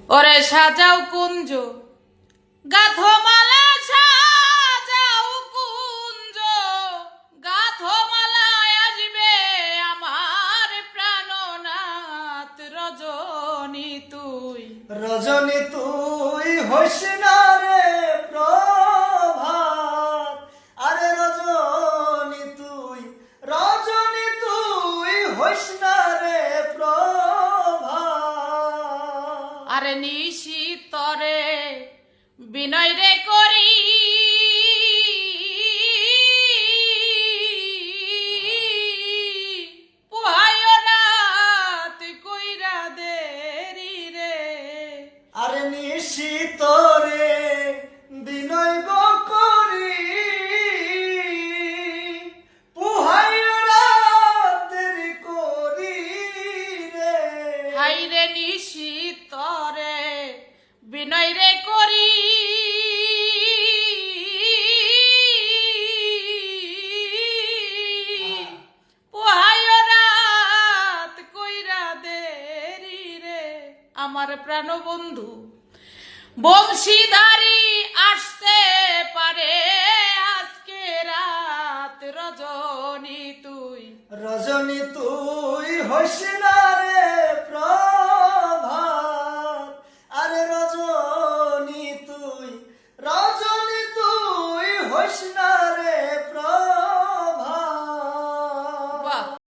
ওরে সাজাও কুঞ্জ গাথো মালা, সাজাও কুঞ্জ গাথো মালায় আসবে আমার প্রাণনাথ। রজনী তুই, রজনী তুই হইস না রে প্রভাত, আরে রজনী তুই হইস না রে প্রভাত। আরে নিশি তরে বিনয় রে করি, পোহায় রাত কইরা দেরি রে। আরে নিশিত রে বিনয় গো করি, পুহাইও রাত দেরি করি রে। হাই রে নিশি তরে বিনয় রে করি, পোহায় রাত কইরা দেরি রে। আমার প্রাণবন্ধু বংশীধারী আসতে পারে আজকে রাত। রজনী তুই, রজনী তুই হইস